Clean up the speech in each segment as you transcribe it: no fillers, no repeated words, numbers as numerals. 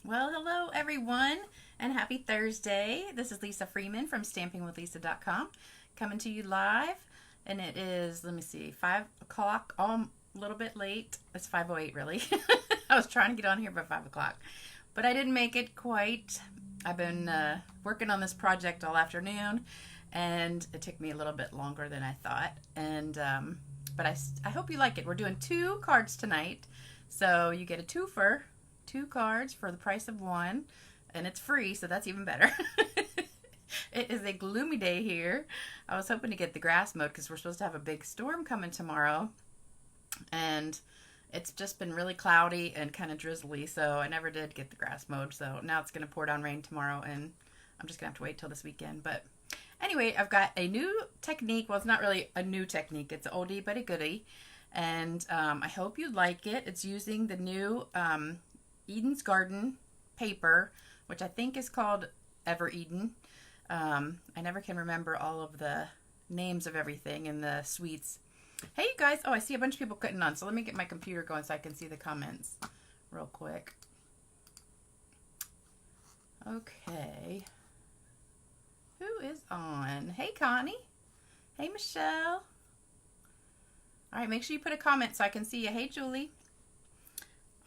Well, hello everyone, and happy Thursday. This is Lisa Freeman from stampingwithlisa.com coming to you live, and it is, let me see, 5 o'clock, a little bit late. It's 5:08 really. I was trying to get on here by 5 o'clock, but I didn't make it quite. I've been working on this project all afternoon, and it took me a little bit longer than I thought, and but I hope you like it. We're doing 2 cards tonight, so you get a twofer. 2 cards for the price of 1, and it's free, so that's even better. It is a gloomy day here. I was hoping to get the grass mowed because we're supposed to have a big storm coming tomorrow, and it's just been really cloudy and kind of drizzly, so I never did get the grass mowed. So now it's going to pour down rain tomorrow, and I'm just going to have to wait till this weekend. But anyway, I've got a new technique. Well, it's not really a new technique. It's an oldie but a goodie, and I hope you like it. It's using the new Eden's Garden paper, which I think is called Ever Eden. I never can remember all of the names of everything in the sweets. Hey, you guys. Oh, I see a bunch of people cutting on, so let me get my computer going so I can see the comments real quick. Okay. Who is on? Hey, Connie. Hey, Michelle. All right, make sure you put a comment so I can see you. Hey, Julie.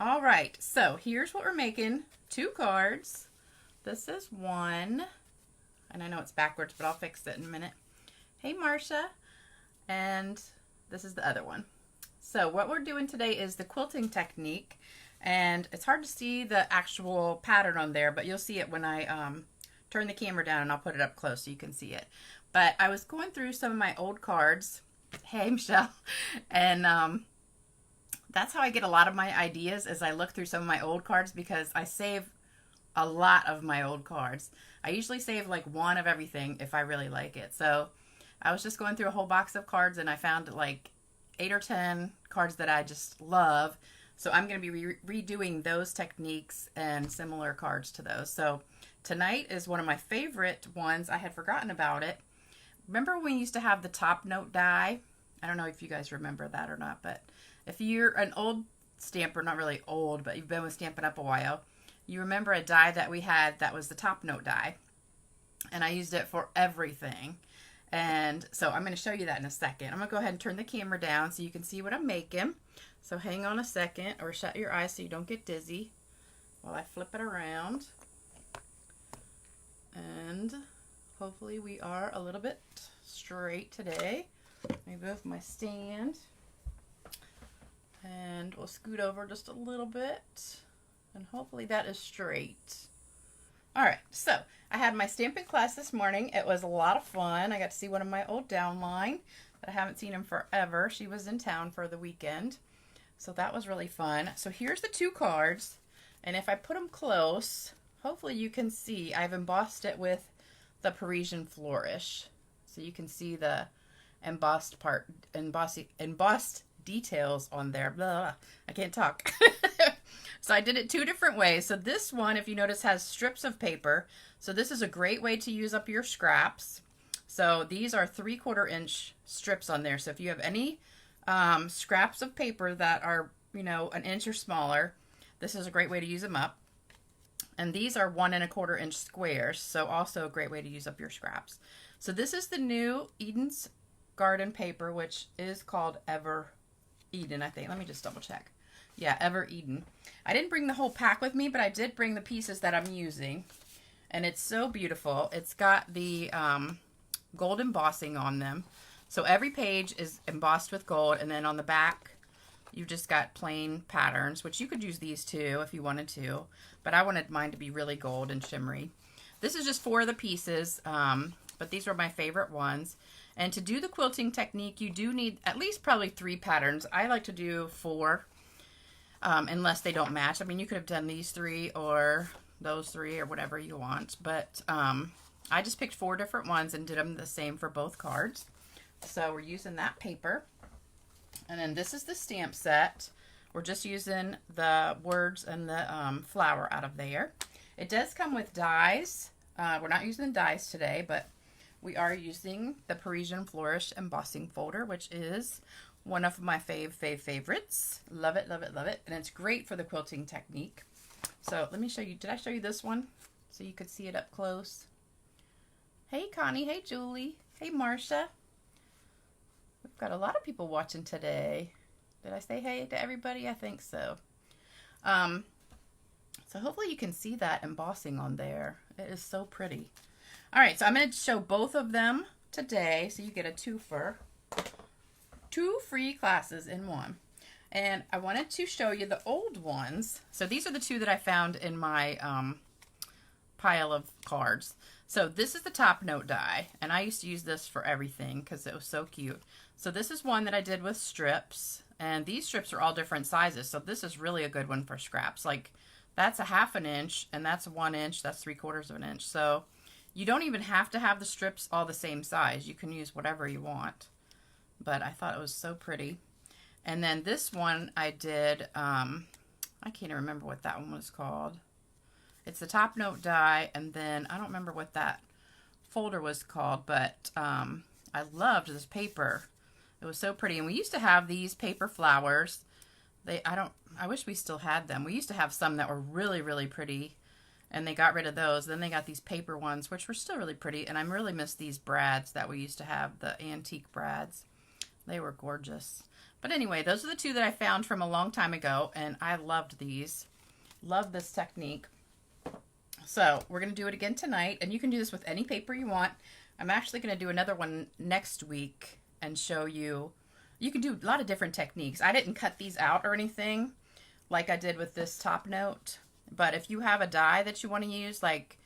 All right, so here's what we're making. 2 cards. This is 1, and I know it's backwards, but I'll fix it in a minute. Hey, Marcia. And this is the other one. So what we're doing today is the quilting technique, and it's hard to see the actual pattern on there, but you'll see it when I turn the camera down, and I'll put it up close so you can see it. But I was going through some of my old cards. Hey, Michelle. And that's how I get a lot of my ideas, as I look through some of my old cards, because I save a lot of my old cards. I usually save like 1 of everything if I really like it. So I was just going through a whole box of cards, and I found like 8 or 10 cards that I just love. So I'm going to be redoing those techniques and similar cards to those. So tonight is one of my favorite ones. I had forgotten about it. Remember when we used to have the top note die? I don't know if you guys remember that or not, but if you're an old stamper, not really old, but you've been with Stampin' Up! A while, you remember a die that we had that was the top note die. And I used it for everything. And so I'm going to show you that in a second. I'm going to go ahead and turn the camera down so you can see what I'm making. So hang on a second, or shut your eyes so you don't get dizzy while I flip it around. And hopefully we are a little bit straight today. Let me move my stand. And we'll scoot over just a little bit, and hopefully that is straight. All right, so I had my stamping class this morning. It was a lot of fun. I got to see one of my old downline that I haven't seen in forever. She was in town for the weekend, so that was really fun. So here's the 2 cards, and if I put them close, hopefully you can see I've embossed it with the Parisian Flourish, so you can see the embossed part, embossed details on there. Blah, I can't talk. So I did it 2 different ways. So this one, if you notice, has strips of paper. So this is a great way to use up your scraps. So these are 3/4 inch strips on there. So if you have any scraps of paper that are, you know, an inch or smaller, this is a great way to use them up. And these are 1 1/4 inch squares. So also a great way to use up your scraps. So this is the new Eden's Garden paper, which is called Ever Eden, I think. Let me just double check. Yeah, Ever Eden. I didn't bring the whole pack with me, but I did bring the pieces that I'm using. And it's so beautiful. It's got the gold embossing on them. So every page is embossed with gold, and then on the back, you've just got plain patterns, which you could use these too if you wanted to. But I wanted mine to be really gold and shimmery. This is just 4 of the pieces, but these were my favorite ones. And to do the quilting technique, you do need at least probably 3 patterns. I like to do 4, unless they don't match. I mean, you could have done these 3 or those 3 or whatever you want. But I just picked 4 different ones and did them the same for both cards. So we're using that paper. And then this is the stamp set. We're just using the words and the flower out of there. It does come with dies. We're not using the dies today, but we are using the Parisian Flourish embossing folder, which is one of my favorites. Love it, love it, love it. And it's great for the quilting technique. So let me show you. Did I show you this one so you could see it up close? Hey Connie, hey Julie, hey Marcia. We've got a lot of people watching today. Did I say hey to everybody? I think so. So hopefully you can see that embossing on there. It is so pretty. All right, so I'm going to show both of them today, so you get a twofer. 2 free classes in one. And I wanted to show you the old ones. So these are the 2 that I found in my pile of cards. So this is the top note die, and I used to use this for everything because it was so cute. So this is one that I did with strips, and these strips are all different sizes. So this is really a good one for scraps. Like that's a 1/2 inch, and that's 1 inch, that's 3/4 inch. So you don't even have to have the strips all the same size. You can use whatever you want. But I thought it was so pretty. And then this one I did, I can't even remember what that one was called. It's the top note die, and then I don't remember what that folder was called, but I loved this paper. It was so pretty. And we used to have these paper flowers. I wish we still had them. We used to have some that were really, really pretty, and they got rid of those. Then they got these paper ones, which were still really pretty, and I really miss these brads that we used to have, the antique brads. They were gorgeous. But anyway, those are the 2 that I found from a long time ago, and I loved these. Love this technique. So we're going to do it again tonight, and you can do this with any paper you want. I'm actually going to do another one next week and show you. You can do a lot of different techniques. I didn't cut these out or anything like I did with this top note, but if you have a die that you want to use, like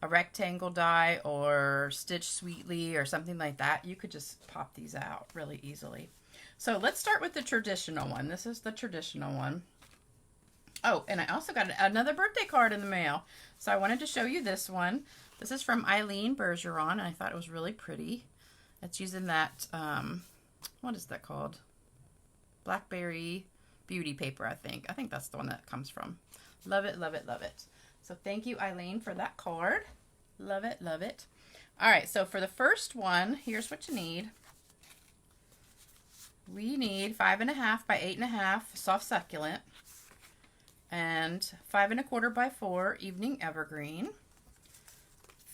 a rectangle die or Stitch Sweetly or something like that, you could just pop these out really easily. So let's start with the traditional one. This is the traditional one. Oh, and I also got another birthday card in the mail. So I wanted to show you this one. This is from Eileen Bergeron, and I thought it was really pretty. It's using that, what is that called? Blackberry Beauty paper, I think. I think that's the one that comes from. Love it, love it, love it. So thank you, Eileen, for that card. Love it, love it. All right, so for the first one, here's what you need. We need 5.5 by 8.5 soft succulent, and 5 1/4 by 4 evening evergreen,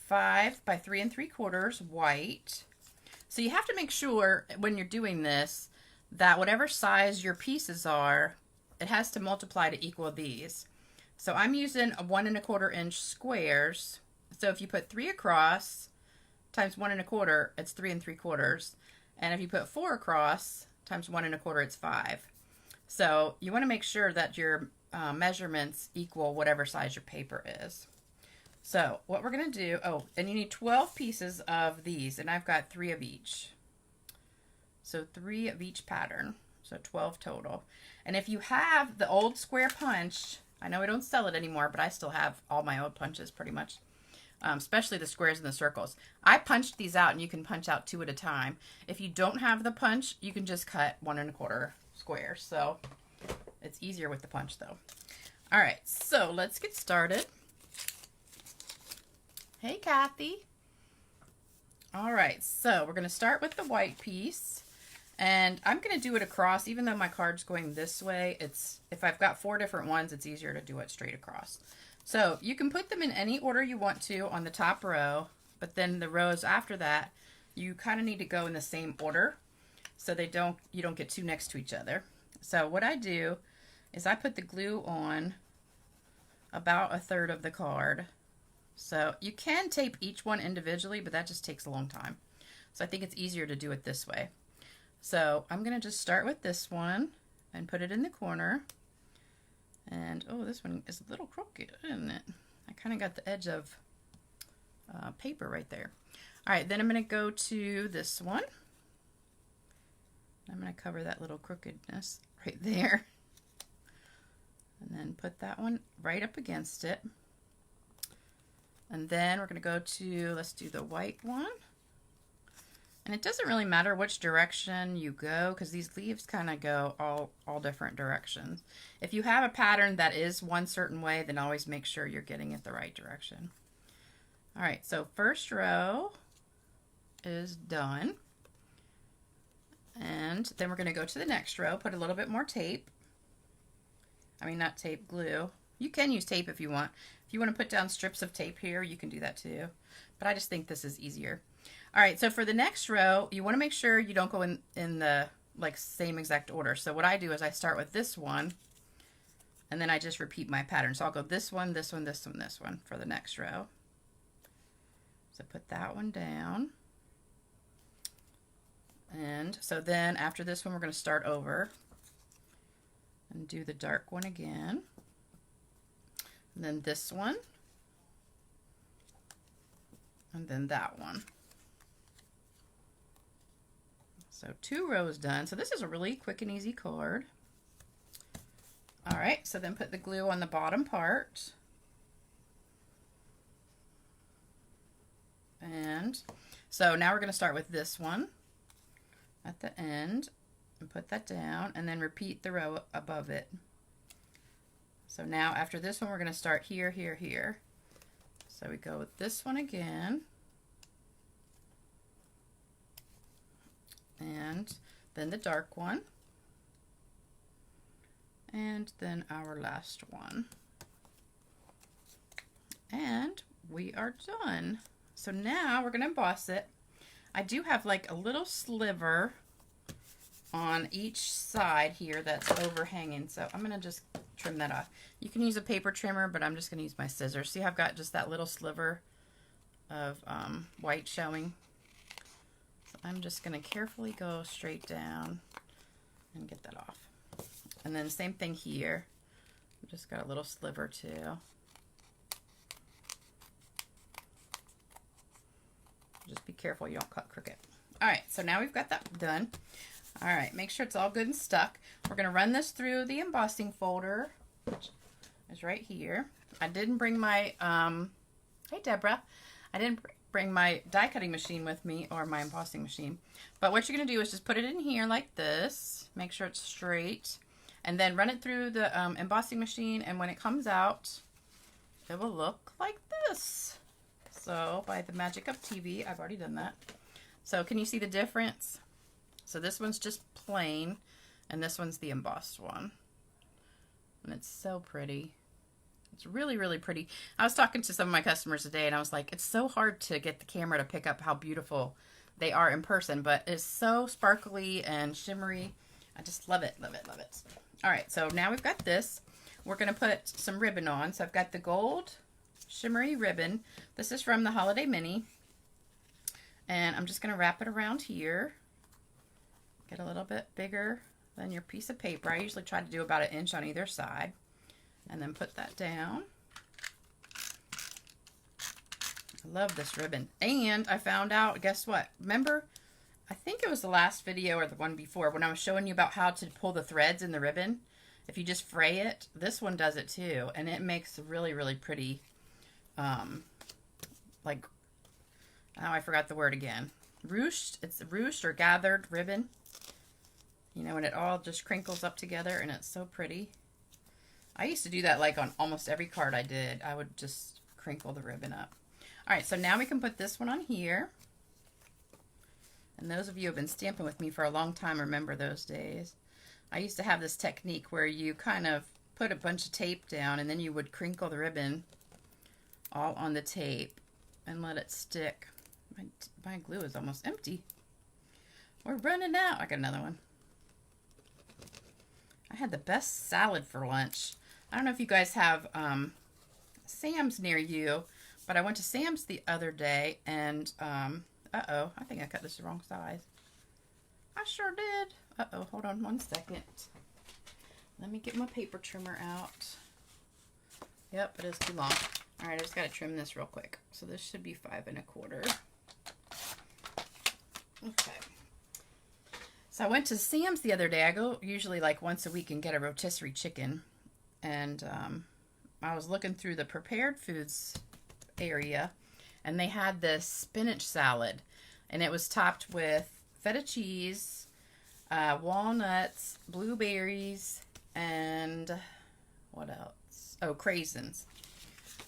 5 by 3 3/4 white. So you have to make sure when you're doing this that whatever size your pieces are, it has to multiply to equal these. So I'm using a 1 1/4 inch squares. So if you put 3 across times 1 1/4, it's 3 3/4. And if you put 4 across times 1 1/4, it's 5. So you want to make sure that your measurements equal whatever size your paper is. So what we're going to do, oh, and you need 12 pieces of these, and I've got 3 of each. So 3 of each pattern, so 12 total. And if you have the old square punch, I know we don't sell it anymore, but I still have all my old punches pretty much, especially the squares and the circles. I punched these out, and you can punch out 2 at a time. If you don't have the punch, you can just cut 1 1/4 squares. So it's easier with the punch though. All right, so let's get started. Hey, Kathy. All right, so we're going to start with the white piece, and I'm going to do it across. Even though my card's going this way, if I've got 4 different ones, it's easier to do it straight across. So you can put them in any order you want to on the top row, but then the rows after that, you kind of need to go in the same order so you don't get too next to each other. So what I do is I put the glue on about 1/3 of the card. So you can tape each one individually, but that just takes a long time. So I think it's easier to do it this way. So I'm going to just start with this one and put it in the corner. And oh, this one is a little crooked, isn't it? I kind of got the edge of paper right there. All right, then I'm going to go to this one. I'm going to cover that little crookedness right there. And then put that one right up against it. And then we're going to go to, let's do the white one. And it doesn't really matter which direction you go because these leaves kind of go all different directions. If you have a pattern that is one certain way, then always make sure you're getting it the right direction. All right, so first row is done. And then we're going to go to the next row, put a little bit more tape. I mean, not tape, glue. You can use tape if you want. If you want to put down strips of tape here, you can do that too. But I just think this is easier. All right, so for the next row, you want to make sure you don't go in the like same exact order. So what I do is I start with this one, and then I just repeat my pattern. So I'll go this one, this one, this one, this one for the next row. So put that one down. And so then after this one, we're going to start over and do the dark one again. And then this one. And then that one. So 2 rows done. So this is a really quick and easy card. All right, so then put the glue on the bottom part. And so now we're going to start with this one at the end and put that down and then repeat the row above it. So now after this one, we're going to start here, here, here. So we go with this one again. And then the dark one. And then our last one. And we are done. So now we're going to emboss it. I do have like a little sliver on each side here that's overhanging. So I'm going to just trim that off. You can use a paper trimmer, but I'm just going to use my scissors. See, I've got just that little sliver of white showing. So I'm just going to carefully go straight down and get that off. And then same thing here. I've just got a little sliver too. Just be careful you don't cut crooked. All right, so now we've got that done. All right, make sure it's all good and stuck. We're going to run this through the embossing folder, which is right here. I didn't bring my, hey Deborah, I didn't bring my die cutting machine with me or my embossing machine. But what you're going to do is just put it in here like this. Make sure it's straight. And then run it through the embossing machine. And when it comes out, it will look like this. So by the magic of TV, I've already done that. So can you see the difference? So this one's just plain, and this one's the embossed one. And it's so pretty. It's really, really pretty. I was talking to some of my customers today, and I was like, it's so hard to get the camera to pick up how beautiful they are in person, but it's so sparkly and shimmery. I just love it, love it, love it. All right, so now we've got this. We're going to put some ribbon on. So I've got the gold shimmery ribbon. This is from the Holiday Mini. And I'm just going to wrap it around here. Get a little bit bigger than your piece of paper. I usually try to do about 1 inch on either side. And then put that down. I love this ribbon. And I found out, guess what? Remember, I think it was the last video or the one before when I was showing you about how to pull the threads in the ribbon. If you just fray it, this one does it too. And it makes a really, really pretty, like, oh, I forgot the word again. Ruched. It's ruched or gathered ribbon. You know, and it all just crinkles up together and it's so pretty. I used to do that like on almost every card I did. I would just crinkle the ribbon up. All right, so now we can put this one on here. And those of you who have been stamping with me for a long time remember those days. I used to have this technique where you kind of put a bunch of tape down and then you would crinkle the ribbon all on the tape and let it stick. My glue is almost empty. We're running out. I got another one. I had the best salad for lunch. I don't know if you guys have Sam's near you, but I went to Sam's the other day and, uh-oh, I think I cut this the wrong size. I sure did. Uh-oh, hold on 1 second. Let me get my paper trimmer out. Yep, it is too long. All right, I just got to trim this real quick. So this should be 5 1/4. Okay. So I went to Sam's the other day. I go usually like once a week and get a rotisserie chicken. And I was looking through the prepared foods area and they had this spinach salad. And it was topped with feta cheese, walnuts, blueberries, and what else? Oh, craisins.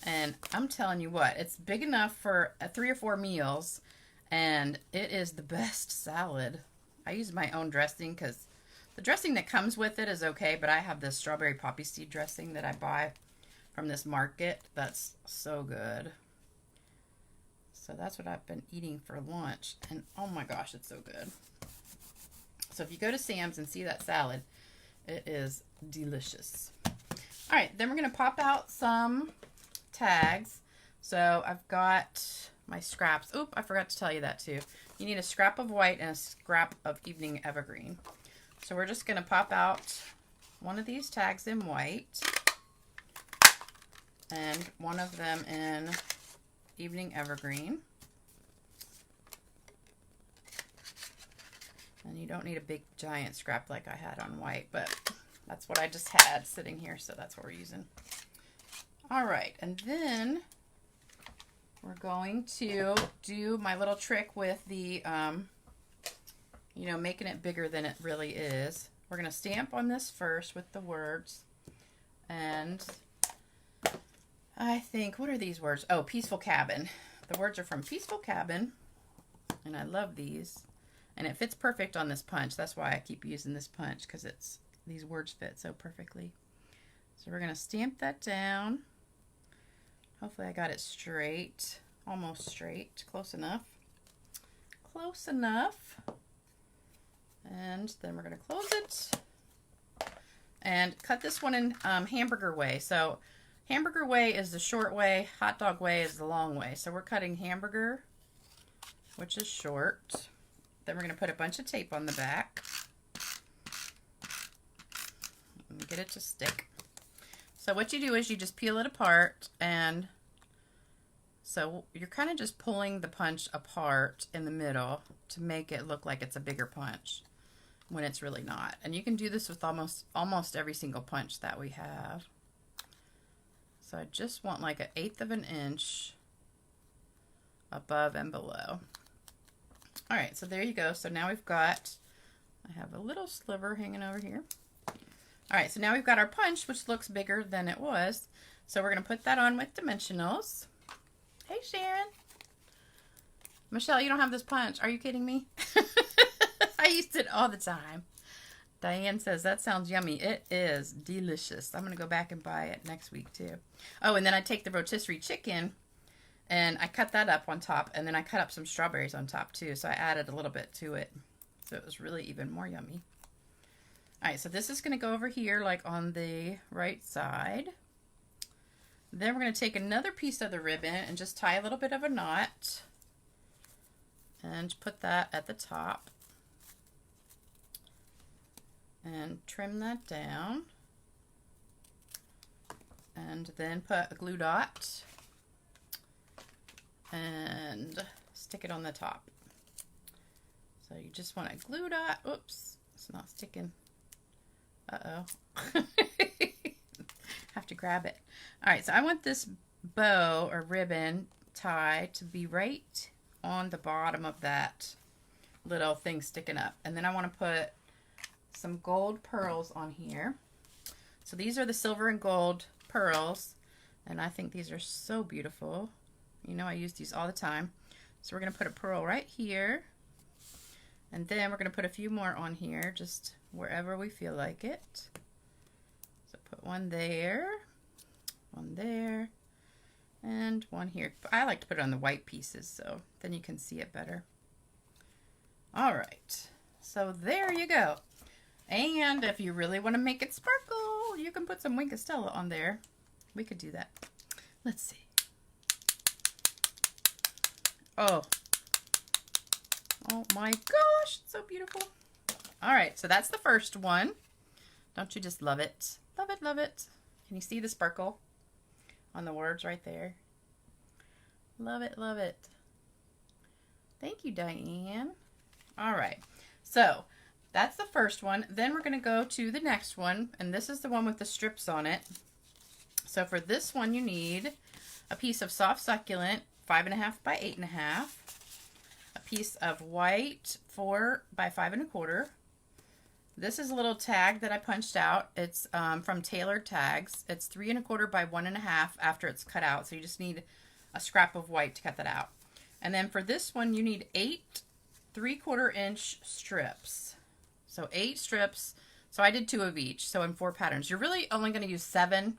And I'm telling you what, it's big enough for 3 or 4 meals. And it is the best salad. I use my own dressing because the dressing that comes with it is okay, but I have this strawberry poppy seed dressing that I buy from this market. That's so good. So that's what I've been eating for lunch. And oh my gosh, it's so good. So if you go to Sam's and see that salad, it is delicious. All right, then we're going to pop out some tags. So I've got my scraps. Oop, I forgot to tell you that too. You need a scrap of white and a scrap of evening evergreen. So we're just going to pop out one of these tags in white and one of them in evening evergreen. And you don't need a big giant scrap like I had on white, but that's what I just had sitting here, so that's what we're using. All right, and then we're going to do my little trick with the, you know, making it bigger than it really is. We're going to stamp on this first with the words. And I think, what are these words? Oh, Peaceful Cabin. The words are from Peaceful Cabin, and I love these. And it fits perfect on this punch. That's why I keep using this punch, because it's these words fit so perfectly. So we're going to stamp that down. Hopefully I got it straight. Almost straight. Close enough. Close enough. And then we're going to close it. And cut this one in hamburger way. So hamburger way is the short way. Hot dog way is the long way. So we're cutting hamburger, which is short. Then we're going to put a bunch of tape on the back. And get it to stick. So what you do is you just peel it apart, and so you're kind of just pulling the punch apart in the middle to make it look like it's a bigger punch when it's really not. And you can do this with almost every single punch that we have. So I just want like 1/8 of an inch above and below. All right, so there you go. So now we've got, I have a little sliver hanging over here. All right, so now we've got our punch, which looks bigger than it was. So we're going to put that on with dimensionals. Hey, Sharon. Michelle, you don't have this punch. Are you kidding me? I used it all the time. Diane says, that sounds yummy. It is delicious. I'm going to go back and buy it next week, too. Oh, and then I take the rotisserie chicken, and I cut that up on top, and then I cut up some strawberries on top, too. So I added a little bit to it. So it was really even more yummy. All right, so this is going to go over here like on the right side. Then we're going to take another piece of the ribbon and just tie a little bit of a knot and put that at the top and trim that down, and then put a glue dot and stick it on the top. So you just want a glue dot. Oops, it's not sticking. Uh-oh. Have to grab it. All right, so I want this bow or ribbon tie to be right on the bottom of that little thing sticking up. And then I want to put some gold pearls on here. So these are the silver and gold pearls, and I think these are so beautiful. You know, I use these all the time. So we're going to put a pearl right here. And then we're going to put a few more on here, just wherever we feel like it. So put one there, and one here. I like to put it on the white pieces, so then you can see it better. All right, so there you go. And if you really want to make it sparkle, you can put some Wink of Stella on there. We could do that. Let's see. Oh my gosh, it's so beautiful. All right, so that's the first one. Don't you just love it? Love it, love it. Can you see the sparkle on the words right there? Love it, love it. Thank you, Diane. All right, so that's the first one. Then we're going to go to the next one, and this is the one with the strips on it. So for this one, you need a piece of soft succulent, 5.5 by 8.5. A piece of white 4 by 5 1/4. This is a little tag that I punched out. It's from Tailored Tags. It's 3 1/4 by 1.5 after it's cut out. So you just need a scrap of white to cut that out. And then for this one, you need 8 3/4 inch strips. So 8 strips. So I did 2 of each. So in 4 patterns. You're really only going to use 7,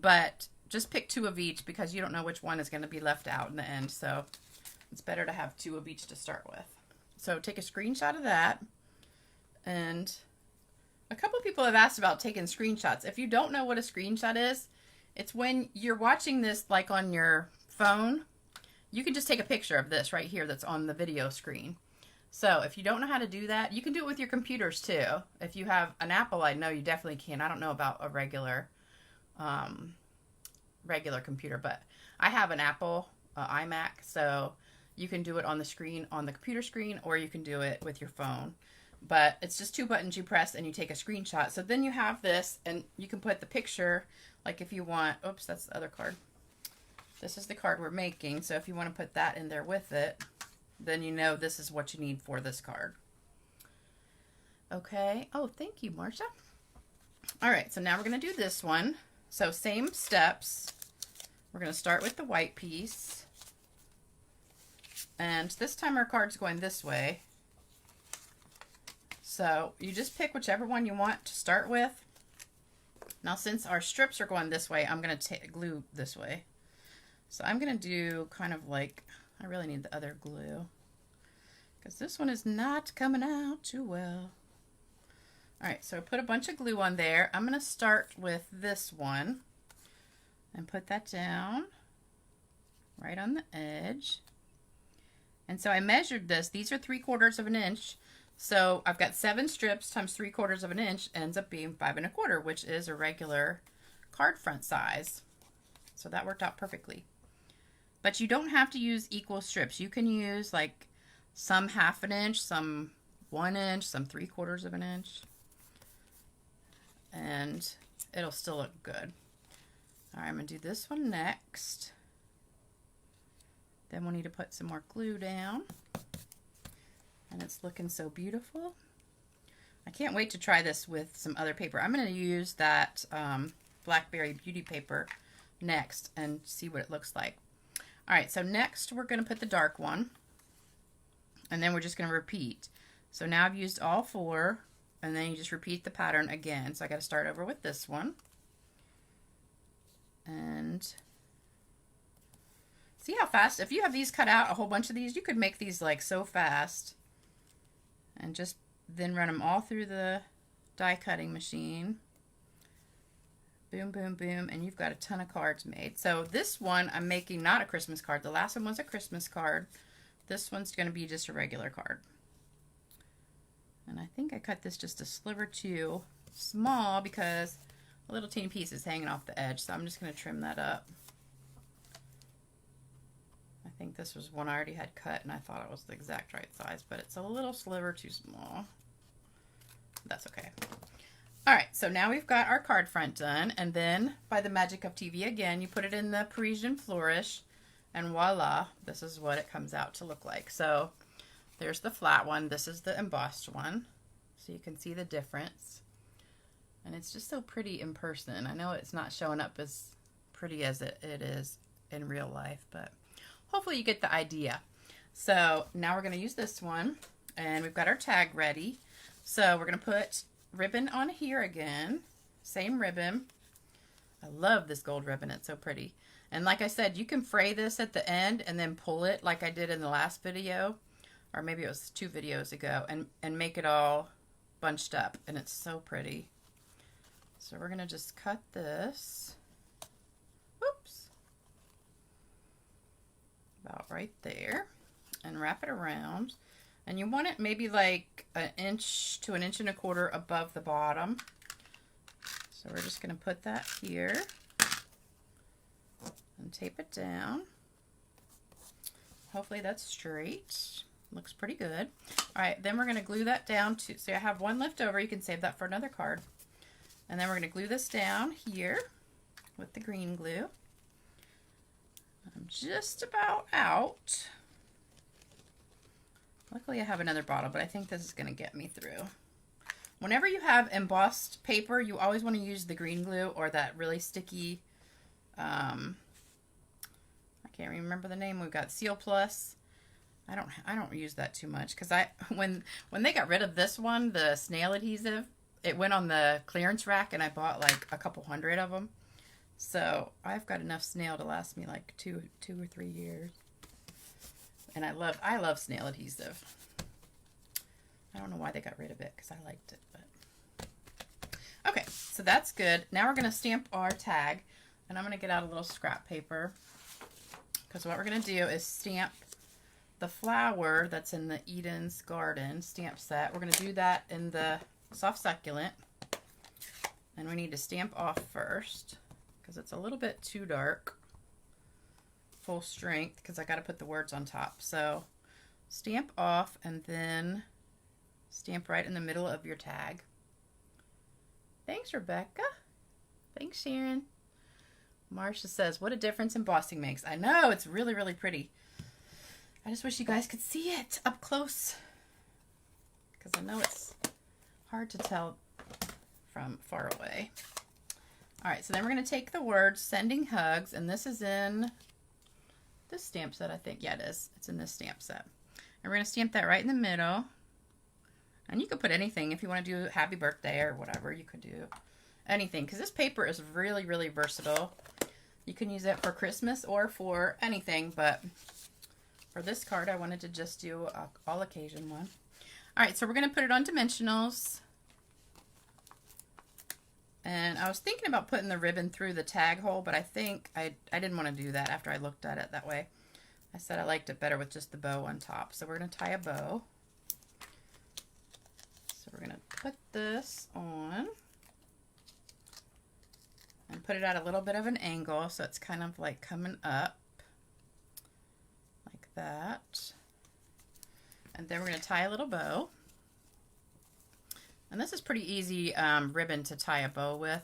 but just pick 2 of each because you don't know which one is going to be left out in the end. So it's better to have 2 of each to start with. So take a screenshot of that. And a couple of people have asked about taking screenshots. If you don't know what a screenshot is, it's when you're watching this like on your phone. You can just take a picture of this right here that's on the video screen. So if you don't know how to do that, you can do it with your computers too. If you have an Apple, I know you definitely can. I don't know about a regular computer, but I have an Apple iMac, so you can do it on the screen, on the computer screen, or you can do it with your phone. But it's just 2 buttons you press and you take a screenshot. So then you have this and you can put the picture, like if you want, oops, that's the other card. This is the card we're making. So if you want to put that in there with it, then you know this is what you need for this card. Okay. Oh, thank you, Marcia. All right, so now we're going to do this one. So same steps. We're going to start with the white piece. And this time our card's going this way. So you just pick whichever one you want to start with. Now since our strips are going this way, I'm going to glue this way. So I'm going to do kind of like, I really need the other glue because this one is not coming out too well. All right, so I put a bunch of glue on there. I'm going to start with this one and put that down right on the edge. And so I measured this. These are 3/4 of an inch. So I've got 7 strips times 3/4 of an inch ends up being 5 1/4, which is a regular card front size. So that worked out perfectly. But you don't have to use equal strips. You can use like some 1/2 inch, some 1 inch, some 3/4 of an inch. And it'll still look good. All right, I'm going to do this one next. Then we'll need to put some more glue down. And it's looking so beautiful. I can't wait to try this with some other paper. I'm going to use that Blackberry Beauty paper next and see what it looks like. All right, so next we're going to put the dark one. And then we're just going to repeat. So now I've used all 4. And then you just repeat the pattern again. So I got to start over with this one. And see how fast, if you have these cut out, a whole bunch of these, you could make these like so fast. And just then run them all through the die cutting machine. Boom, boom, boom. And you've got a ton of cards made. So this one I'm making not a Christmas card. The last one was a Christmas card. This one's going to be just a regular card. And I think I cut this just a sliver too small because a little teeny piece is hanging off the edge. So I'm just going to trim that up. I think this was one I already had cut and I thought it was the exact right size, but it's a little sliver too small. That's okay. All right, so now we've got our card front done, and then by the magic of TV again, you put it in the Parisian flourish, and voila, this is what it comes out to look like. So there's the flat one. This is the embossed one. So you can see the difference. And it's just so pretty in person. I know it's not showing up as pretty as it is in real life, but hopefully you get the idea. So now we're going to use this one, and we've got our tag ready. So we're going to put ribbon on here again. Same ribbon. I love this gold ribbon. It's so pretty. And like I said, you can fray this at the end and then pull it like I did in the last video. Or maybe it was 2 videos ago, and make it all bunched up, and it's so pretty. So we're going to just cut this, whoops, about right there, and wrap it around. And you want it maybe like 1 inch to 1 1/4 inches above the bottom. So we're just going to put that here and tape it down. Hopefully that's straight. Looks pretty good. All right, then we're going to glue that down to, so I have one left over. You can save that for another card. And then we're going to glue this down here with the green glue. I'm just about out. Luckily I have another bottle, but I think this is going to get me through. Whenever you have embossed paper, you always want to use the green glue or that really sticky, I can't remember the name. We've got Seal Plus. I don't use that too much because when they got rid of this one, the snail adhesive, it went on the clearance rack and I bought like a couple hundred of them. So I've got enough snail to last me like two or 3 years. And I love snail adhesive. I don't know why they got rid of it because I liked it, but okay, so that's good. Now we're going to stamp our tag, and I'm going to get out a little scrap paper because what we're going to do is stamp the flower that's in the Eden's Garden stamp set. We're going to do that in the soft succulent, and we need to stamp off first because it's a little bit too dark full strength because I got to put the words on top. So stamp off and then stamp right in the middle of your tag. Thanks, Rebecca. Thanks, Sharon. Marcia says, what a difference embossing makes. I know, it's really, really pretty. I just wish you guys could see it up close because I know it's hard to tell from far away. All right, so then we're going to take the words sending hugs, and this is in this stamp set, I think. Yeah, it is. It's in this stamp set. And we're going to stamp that right in the middle. And you could put anything. If you want to do happy birthday or whatever, you could do anything. Because this paper is really, really versatile. You can use it for Christmas or for anything. But for this card, I wanted to just do a all occasion one. All right, so we're going to put it on dimensionals. And I was thinking about putting the ribbon through the tag hole, but I think I didn't want to do that after I looked at it that way. I said I liked it better with just the bow on top. So we're going to tie a bow. So we're going to put this on and put it at a little bit of an angle so it's kind of like coming up like that. And then we're going to tie a little bow. And this is pretty easy ribbon to tie a bow with.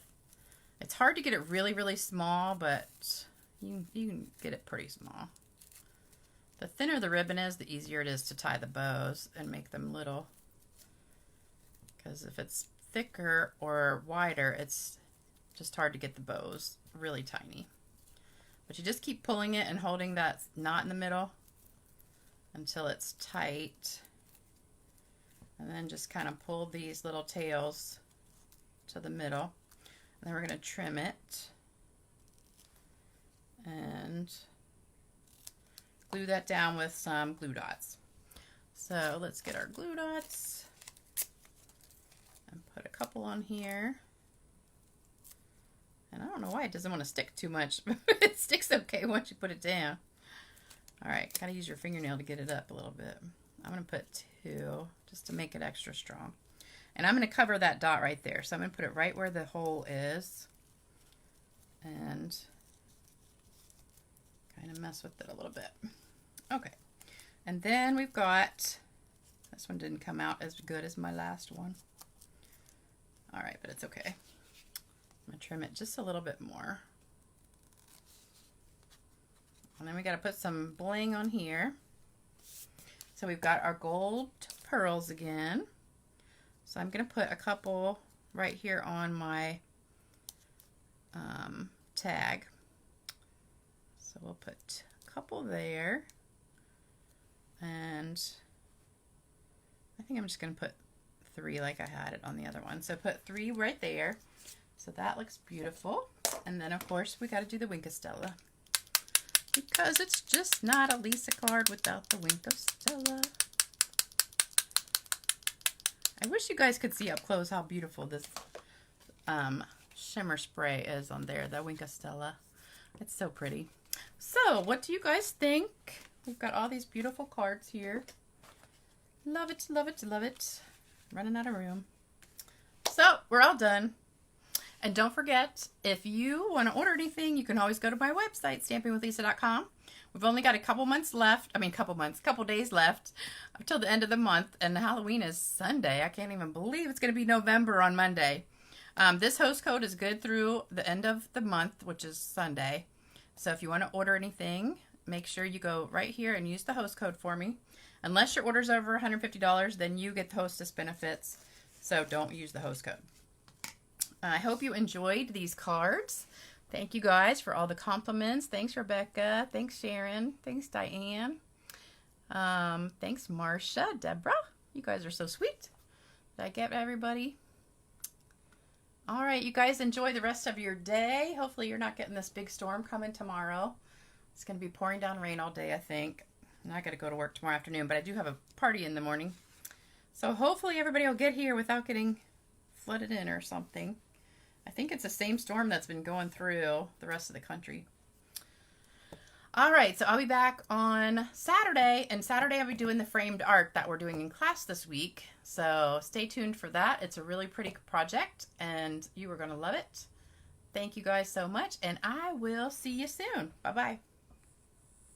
It's hard to get it really, really small, but you can get it pretty small. The thinner the ribbon is, the easier it is to tie the bows and make them little. Because if it's thicker or wider, it's just hard to get the bows really tiny. But you just keep pulling it and holding that knot in the middle until it's tight. And then just kind of pull these little tails to the middle. And then we're going to trim it. And glue that down with some glue dots. So let's get our glue dots. And put a couple on here. And I don't know why it doesn't want to stick too much. It sticks okay once you put it down. Alright, gotta use your fingernail to get it up a little bit. I'm going to put 2 just to make it extra strong. And I'm going to cover that dot right there. So I'm going to put it right where the hole is. And kind of mess with it a little bit. Okay. And then we've got, this one didn't come out as good as my last one. Alright, but it's okay. I'm going to trim it just a little bit more. And then we got to put some bling on here. So we've got our gold pearls again. So I'm going to put a couple right here on my tag. So we'll put a couple there. And I think I'm just going to put 3 like I had it on the other one. So put 3 right there. So that looks beautiful. And then of course we got to do the Wink of Stella. Because it's just not a Lisa card without the Wink of Stella. I wish you guys could see up close how beautiful this shimmer spray is on there, the Wink of Stella. It's so pretty. So, what do you guys think? We've got all these beautiful cards here. Love it, love it, love it. Running out of room. So, we're all done. And don't forget, if you want to order anything, you can always go to my website, stampingwithlisa.com. We've only got a couple months left. I mean, couple days left until the end of the month. And Halloween is Sunday. I can't even believe it's going to be November on Monday. This host code is good through the end of the month, which is Sunday. So if you want to order anything, make sure you go right here and use the host code for me. Unless your order's over $150, then you get the hostess benefits. So don't use the host code. I hope you enjoyed these cards. Thank you guys for all the compliments. Thanks, Rebecca. Thanks, Sharon. Thanks, Diane. Thanks, Marcia, Deborah. You guys are so sweet. Did I get everybody? All right, you guys enjoy the rest of your day. Hopefully you're not getting this big storm coming tomorrow. It's going to be pouring down rain all day, I think. And I got to go to work tomorrow afternoon, but I do have a party in the morning. So hopefully everybody will get here without getting flooded in or something. I think it's the same storm that's been going through the rest of the country. All right, so I'll be back on Saturday, and Saturday I'll be doing the framed art that we're doing in class this week. So stay tuned for that. It's a really pretty project, and you are going to love it. Thank you guys so much, and I will see you soon. Bye-bye.